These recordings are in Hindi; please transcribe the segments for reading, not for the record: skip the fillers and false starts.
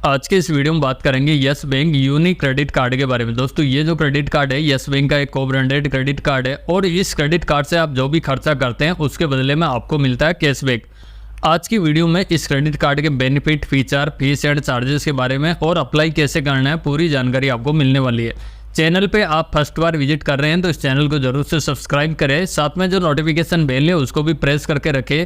आज के इस वीडियो में बात करेंगे yes bank unique credit card के बारे में। दोस्तों ये जो क्रेडिट कार्ड है यस बैंक का एक को ब्रांडेड क्रेडिट कार्ड है और इस क्रेडिट कार्ड से आप जो भी खर्चा करते हैं उसके बदले में आपको मिलता है कैशबैक। आज की वीडियो में इस क्रेडिट कार्ड के benefit, feature, fees and charges के बारे में और अप्लाई कैसे करना है पूरी जानकारी आपको मिलने वाली है। चैनल पे आप फर्स्ट बार विजिट कर रहे हैं तो इस चैनल को जरूर से सब्सक्राइब करें, साथ में जो नोटिफिकेशन बेल है उसको भी प्रेस करके रखें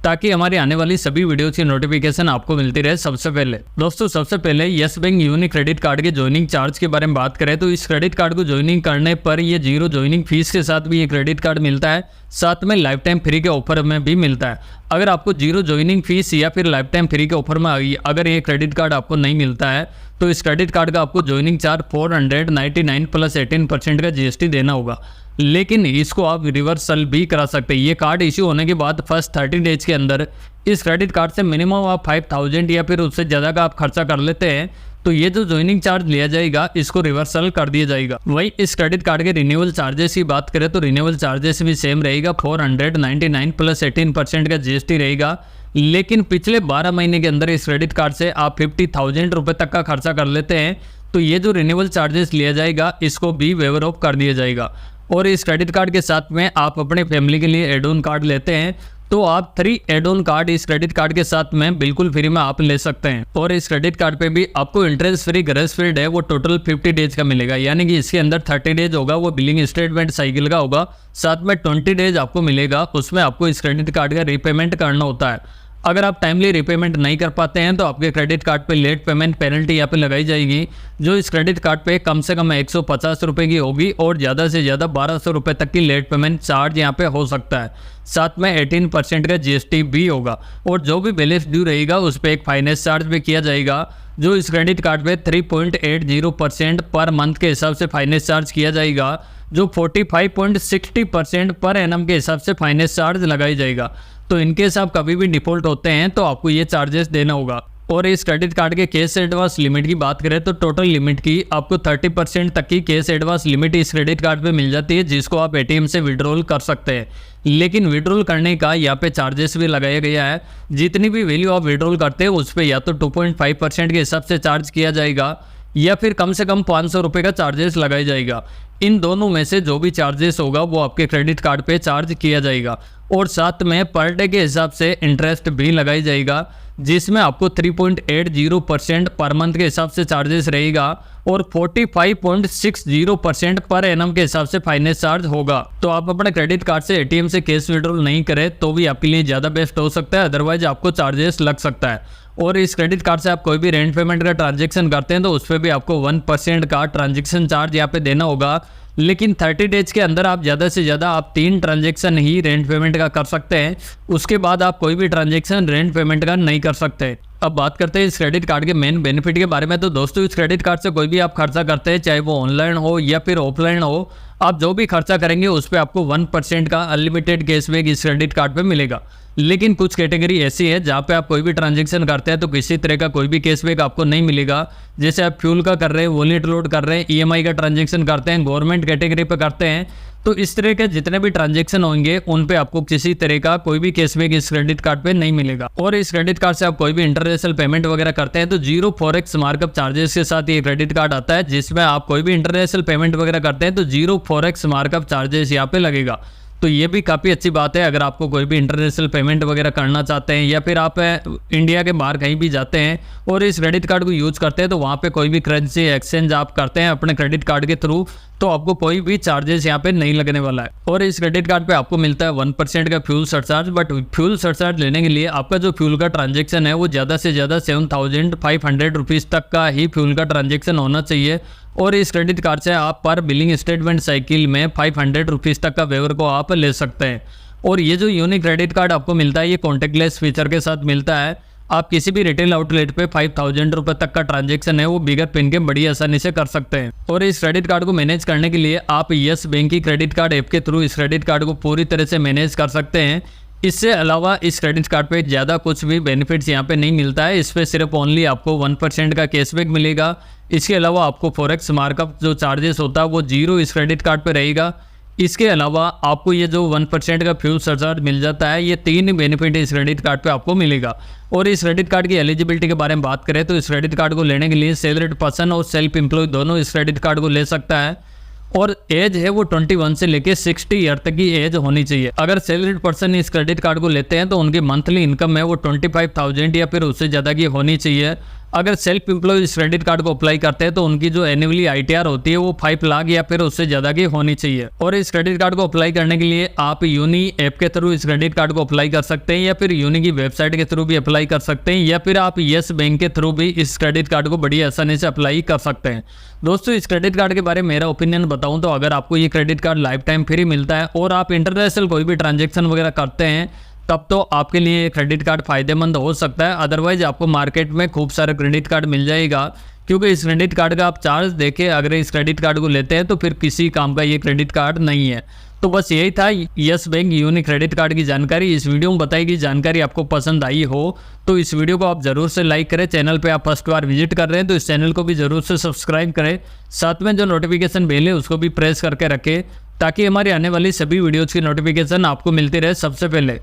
ताकि हमारी आने वाली सभी वीडियोस की नोटिफिकेशन आपको मिलती रहे सबसे पहले। दोस्तों सबसे पहले yes bank unique credit card के ज्वाइनिंग चार्ज के बारे में बात करें तो इस क्रेडिट कार्ड को ज्वाइनिंग करने पर ये 0 ज्वाइनिंग फीस के साथ भी ये क्रेडिट कार्ड मिलता है, साथ में लाइफ टाइम फ्री के ऑफर में भी मिलता है। अगर आपको 0 ज्वाइनिंग फीस या फिर लाइफ टाइम फ्री के ऑफर में अगर ये क्रेडिट कार्ड आपको नहीं मिलता है तो इस क्रेडिट कार्ड का आपको ज्वाइनिंग चार्ज 499 प्लस 18% का GST देना होगा, लेकिन इसको आप रिवर्सल भी करा सकते हैं। ये कार्ड इश्यू होने के बाद फर्स्ट 30 डेज के अंदर इस क्रेडिट कार्ड से मिनिमम आप 5000 या फिर उससे ज़्यादा का आप खर्चा कर लेते हैं तो ये जो ज्वाइनिंग चार्ज लिया जाएगा इसको रिवर्सल कर दिया जाएगा। वही इस क्रेडिट कार्ड के रिन्यूअल चार्जेस की बात करें तो रिन्यूअल चार्जेस भी सेम रहेगा, 499 प्लस 18% का GST रहेगा, लेकिन पिछले 12 महीने के अंदर इस क्रेडिट कार्ड से आप 50,000 रुपये तक का खर्चा कर लेते हैं तो ये जो रिन्यूअल चार्जेस लिया जाएगा इसको भी वेवर ऑफ कर दिया जाएगा। और इस क्रेडिट कार्ड के साथ में आप अपने फैमिली के लिए एड ऑन कार्ड लेते हैं तो आप 3 एड ऑन कार्ड इस क्रेडिट कार्ड के साथ में बिल्कुल फ्री में आप ले सकते हैं। और इस क्रेडिट कार्ड पे भी आपको इंटरेस्ट फ्री ग्रेस पीरियड है वो टोटल 50 डेज का मिलेगा, यानी कि इसके अंदर 30 डेज होगा वो बिलिंग स्टेटमेंट साइकिल का होगा, साथ में 20 डेज आपको मिलेगा उसमें आपको इस क्रेडिट कार्ड का रीपेमेंट करना होता है। अगर आप टाइमली रिपेमेंट नहीं कर पाते हैं तो आपके क्रेडिट कार्ड पे लेट पेमेंट पेनल्टी यहाँ पे लगाई जाएगी, जो इस क्रेडिट कार्ड पे कम से कम 150 रुपये की होगी और ज़्यादा से ज़्यादा 1200 रुपये तक की लेट पेमेंट चार्ज यहाँ पे हो सकता है। साथ में 18% का GST भी होगा और जो भी बैलेंस ड्यू रहेगा उस पर एक फाइनेंस चार्ज भी किया जाएगा, जो इस क्रेडिट कार्ड पे 3.80% पर मंथ के हिसाब से फाइनेंस चार्ज किया जाएगा, जो 45.60% पर एनम के हिसाब से फाइनेंस चार्ज लगाई जाएगा। तो इनकेस आप कभी भी डिफॉल्ट होते हैं तो आपको ये चार्जेस देना होगा। और इस क्रेडिट कार्ड के कैश एडवांस लिमिट की बात करें तो टोटल लिमिट की आपको 30% तक की कैश एडवांस लिमिट इस क्रेडिट कार्ड पे मिल जाती है, जिसको आप ATM से विड्रॉल कर सकते हैं। लेकिन विड्रॉल करने का यहाँ पे चार्जेस भी लगाया गया है, जितनी भी वैल्यू आप विड्रॉल करते हैं उस पर या तो 2.5% के हिसाब से चार्ज किया जाएगा या फिर कम से कम 500 रुपये का चार्जेस लगाया जाएगा। इन दोनों में से जो भी चार्जेस होगा वो आपके क्रेडिट कार्ड पे चार्ज किया जाएगा और साथ में पर डे के हिसाब से इंटरेस्ट भी लगाई जाएगा, जिसमें आपको 3.80% पर मंथ के हिसाब से चार्जेस रहेगा और 45.60% पर एनम के हिसाब से फाइनेंस चार्ज होगा। तो आप अपने क्रेडिट कार्ड से ATM से कैश विड्रॉल नहीं करें तो भी आपके लिए ज़्यादा बेस्ट हो सकता है, अदरवाइज आपको चार्जेस लग सकता है। और इस क्रेडिट कार्ड से आप कोई भी रेंट पेमेंट का ट्रांजैक्शन करते हैं तो उस पर भी आपको 1% का ट्रांजैक्शन चार्ज यहाँ पे देना होगा, लेकिन 30 डेज के अंदर आप ज़्यादा से ज़्यादा आप 3 ट्रांजैक्शन ही रेंट पेमेंट का कर सकते हैं, उसके बाद आप कोई भी ट्रांजैक्शन रेंट पेमेंट का नहीं कर सकते। अब बात करते हैं इस क्रेडिट कार्ड के मेन बेनिफिट के बारे में। तो दोस्तों इस क्रेडिट कार्ड से कोई भी आप खर्चा करते हैं, चाहे वो ऑनलाइन हो या फिर ऑफलाइन हो, आप जो भी खर्चा करेंगे उस पर आपको 1% का अनलिमिटेड कैशबैक इस क्रेडिट कार्ड पे मिलेगा। लेकिन कुछ कैटेगरी ऐसी है जहाँ पे आप कोई भी ट्रांजैक्शन करते हैं तो किसी तरह का कोई भी कैशबैक आपको नहीं मिलेगा। जैसे आप फ्यूल का कर रहे हैं, वॉलेट लोड कर रहे हैं, EMI का ट्रांजैक्शन करते हैं, गवर्नमेंट कैटेगरी पे करते हैं, तो इस तरह के जितने भी ट्रांजैक्शन होंगे उन पे आपको किसी तरह का कोई भी कैशबैक इस क्रेडिट कार्ड पे नहीं मिलेगा। और इस क्रेडिट कार्ड से आप कोई भी इंटरनेशनल पेमेंट वगैरह करते हैं तो 0 फॉरेक्स मार्कअप चार्जेस के साथ ये क्रेडिट कार्ड आता है, जिसमें आप कोई भी इंटरनेशनल पेमेंट वगैरह करते हैं तो 0 फॉरेक्स मार्कअप चार्जेस यहाँ पे लगेगा। तो ये भी काफ़ी अच्छी बात है अगर आपको कोई भी इंटरनेशनल पेमेंट वगैरह करना चाहते हैं या फिर आप इंडिया के बाहर कहीं भी जाते हैं और इस क्रेडिट कार्ड को यूज़ करते हैं तो वहाँ पे कोई भी करेंसी एक्सचेंज आप करते हैं अपने क्रेडिट कार्ड के थ्रू तो आपको कोई भी चार्जेस यहाँ पे नहीं लगने वाला है। और इस क्रेडिट कार्ड पे आपको मिलता है 1% का fuel surcharge, but fuel surcharge लेने के लिए आपका जो फ्यूल का ट्रांजैक्शन है वो ज़्यादा से ज़्यादा 7500 रुपीज़ तक का ही फ्यूल का ट्रांजैक्शन होना चाहिए। और इस क्रेडिट कार्ड से आप पर बिलिंग स्टेटमेंट साइकिल में 500 रुपीज़ तक का वेवर को आप ले सकते हैं। और ये जो यूनिक क्रेडिट कार्ड आपको मिलता है ये कॉन्टेक्टलेस फीचर के साथ मिलता है। आप किसी भी रिटेल आउटलेट पे 5000 रुपये तक का ट्रांजैक्शन है वो बिगर पिन के बड़ी आसानी से कर सकते हैं। और इस क्रेडिट कार्ड को मैनेज करने के लिए आप यस बैंक की क्रेडिट कार्ड ऐप के थ्रू इस क्रेडिट कार्ड को पूरी तरह से मैनेज कर सकते हैं। इससे अलावा इस क्रेडिट कार्ड पे ज़्यादा कुछ भी बेनिफिट्स यहाँ पे नहीं मिलता है, इस पर सिर्फ ओनली आपको 1% का कैशबैक मिलेगा। इसके अलावा आपको फॉरेक्स मार्कअप जो चार्जेस होता है वो 0 इस क्रेडिट कार्ड पे रहेगा। इसके अलावा आपको ये जो 1% का फ्यूल सरचार्ज मिल जाता है, ये 3 बेनिफिट इस क्रेडिट कार्ड पे आपको मिलेगा। और इस क्रेडिट कार्ड की एलिजिबिलिटी के बारे में बात करें तो इस क्रेडिट कार्ड को लेने के लिए सैलरीड पर्सन और सेल्फ एम्प्लॉय दोनों इस क्रेडिट कार्ड को ले सकता है। और एज है वो 21 से लेके 60 ईयर तक की एज होनी चाहिए। अगर सैलरीड पर्सन इस क्रेडिट कार्ड को लेते हैं तो उनकी मंथली इनकम है वो 25,000 या फिर उससे ज़्यादा की होनी चाहिए। अगर सेल्फ एम्प्लॉय इस क्रेडिट कार्ड को अप्लाई करते हैं तो उनकी जो एनुअली ITR होती है वो 5 लाख या फिर उससे ज़्यादा की होनी चाहिए। और इस क्रेडिट कार्ड को अप्लाई करने के लिए आप यूनी ऐप के थ्रू इस क्रेडिट कार्ड को अप्लाई कर सकते हैं या फिर यूनी की वेबसाइट के थ्रू भी अप्लाई कर सकते हैं या फिर आप येस बैंक के थ्रू भी इस क्रेडिट कार्ड को बड़ी आसानी से अप्लाई कर सकते हैं। दोस्तों, इस क्रेडिट कार्ड के बारे में मेरा ओपिनियन बताऊं तो अगर आपको ये credit card life time free मिलता है और आप इंटरनेशनल कोई भी ट्रांजेक्शन वगैरह करते हैं तब तो आपके लिए क्रेडिट कार्ड फायदेमंद हो सकता है। अदरवाइज आपको मार्केट में खूब सारा क्रेडिट कार्ड मिल जाएगा, क्योंकि इस क्रेडिट कार्ड का आप चार्ज देके अगर इस क्रेडिट कार्ड को लेते हैं तो फिर किसी काम का ये क्रेडिट कार्ड नहीं है। तो बस यही था Yes Bank Uni credit card की जानकारी। इस वीडियो में बताई गई जानकारी आपको पसंद आई हो तो इस वीडियो को आप जरूर से लाइक करें। चैनल पे आप फर्स्ट बार विजिट कर रहे हैं तो इस चैनल को भी जरूर से सब्सक्राइब करें। साथ में जो नोटिफिकेशन बेल है उसको भी प्रेस करके रखें ताकि हमारी आने वाली सभी वीडियोज़ की नोटिफिकेशन आपको मिलती रहे सबसे पहले।